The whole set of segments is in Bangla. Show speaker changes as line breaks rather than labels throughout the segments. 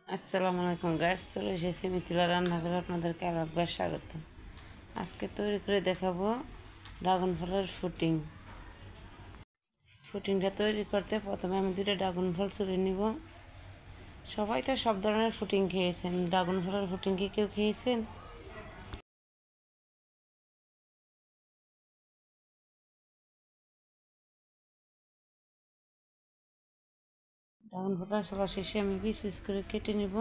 আসসালামু আলাইকুম গাইস, চলে এসেছি মিথিলা রান্নাঘরে আপনাদেরকে আর একবার স্বাগত। আজকে তৈরি করে দেখাবো ড্রাগন ফলের ফুটিংটা তৈরি করতে প্রথমে আমি 2টা ড্রাগন ফল ছুলে নিব। সবাই তো সব ধরনের ফুটিং খেয়েছেন, ড্রাগন ফলের ফুটিং কি কেউ খেয়েছেন? ড্রাগন ফলটা ছোলা শেষে আমি পিস পিস করে কেটে নিব।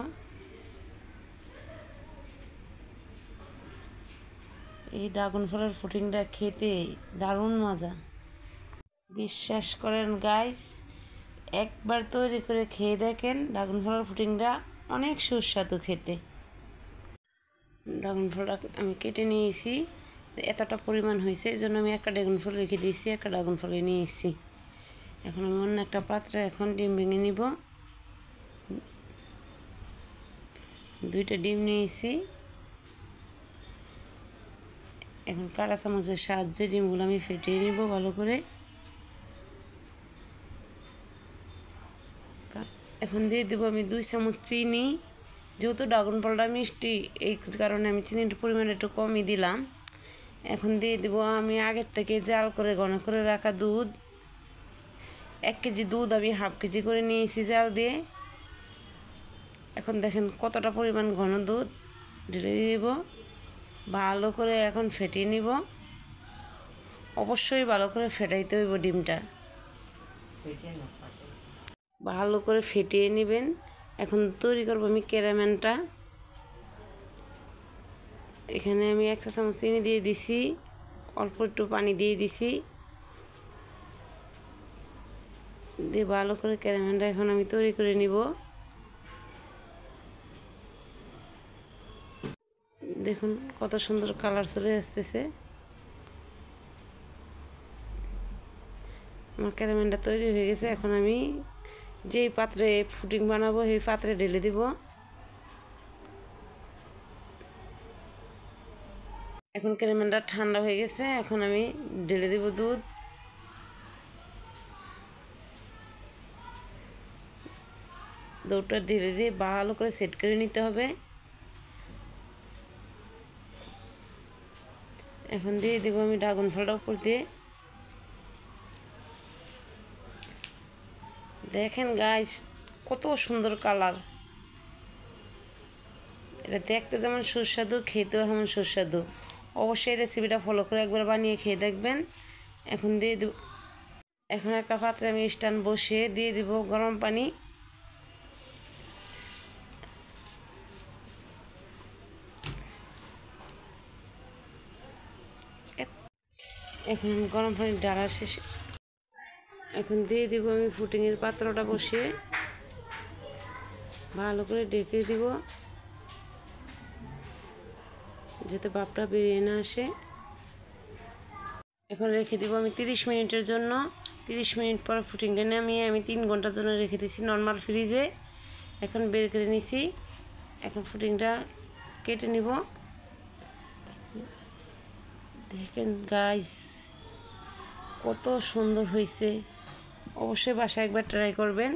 এই ড্রাগন ফলের ফুটিংটা খেতে দারুণ মজা, বিশ্বাস করেন গাইস, একবার তৈরি করে খেয়ে দেখেন। ড্রাগন ফলের ফুটিংটা অনেক সুস্বাদু খেতে। ড্রাগন ফলটা আমি কেটে নিয়েছি, এতটা পরিমাণ হয়েছে এই জন্য আমি একটা ড্রাগন ফল রেখে দিয়েছি, একটা ড্রাগন ফলে নিয়েছি। এখন আমি অন্য একটা পাত্রে এখন ডিম ভেঙে নিব। 2টা ডিম নিয়েছি। এখন কাঁটা চামচের সাহায্যে ডিমগুলো আমি ফেটিয়ে নিব ভালো করে। এখন দিয়ে দেবো আমি 2 চামচ চিনি। যেহেতু ড্রাগন ফলটা মিষ্টি, এই কারণে আমি চিনির পরিমাণ একটু কমই দিলাম। এখন দিয়ে দেবো আমি আগের থেকে জাল করে ঘন করে রাখা দুধ। 1 কেজি দুধ আমি হাফ কেজি করে নিয়েছি জাল দিয়ে। এখন দেখেন কতটা পরিমাণ ঘন দুধ ঢেলে দিব। ভালো করে এখন ফেটিয়ে নিব। অবশ্যই ভালো করে ফেটাইতে হইব ডিমটা, ভালো করে ফেটিয়ে নেবেন। এখন তৈরি করবো আমি ক্যারামেলটা। এখানে আমি 1 চা চামচ চিনি দিয়ে দিছি, অল্প একটু পানি দিয়ে দিছি, দিয়ে ভালো করে ক্যারামেলটা এখন আমি তৈরি করে নিব। দেখুন কত সুন্দর কালার চলে আসতেছে। আমার ক্যারামেলটা তৈরি হয়ে গেছে। এখন আমি যেই পাত্রে ফুডিং বানাবো সেই পাত্রে ঢেলে দিব। এখন ক্যারামেলটা ঠান্ডা হয়ে গেছে, এখন আমি ঢেলে দিব দুধ। দুধটা ঢেলে দিয়ে ভালো করে সেট করে নিতে হবে। এখন দিয়ে দেবো আমি ড্রাগন ফলটা উপর দিয়ে। দেখেন গাইস কত সুন্দর কালার। এটা দেখতে যেমন সুস্বাদু, খেতেও যেমন সুস্বাদু। অবশ্যই রেসিপিটা ফলো করে একবার বানিয়ে খেয়ে দেখবেন। এখন দিয়ে দেব, এখন একটা পাত্রে আমি স্ট্যান্ড বসিয়ে দিয়ে দিব গরম পানি। এখন গরম পানি ঢালা শেষে এখন দিয়ে দিব আমি ফুটিংয়ের পাত্রটা বসিয়ে ভালো করে ঢেকে দিব, যাতে ভাপটা বেরিয়ে না আসে। এখন রেখে দিব আমি 30 মিনিটের জন্য। 30 মিনিট পর ফুটিংটা নামিয়ে আমি 3 ঘন্টার জন্য রেখে দিয়েছি নর্মাল ফ্রিজে। এখন বের করে নিছি। এখন ফুটিংটা কেটে নিব। দেখেন গাইস কত সুন্দর হয়েছে। অবশ্যই বাসায় একবার ট্রাই করবেন।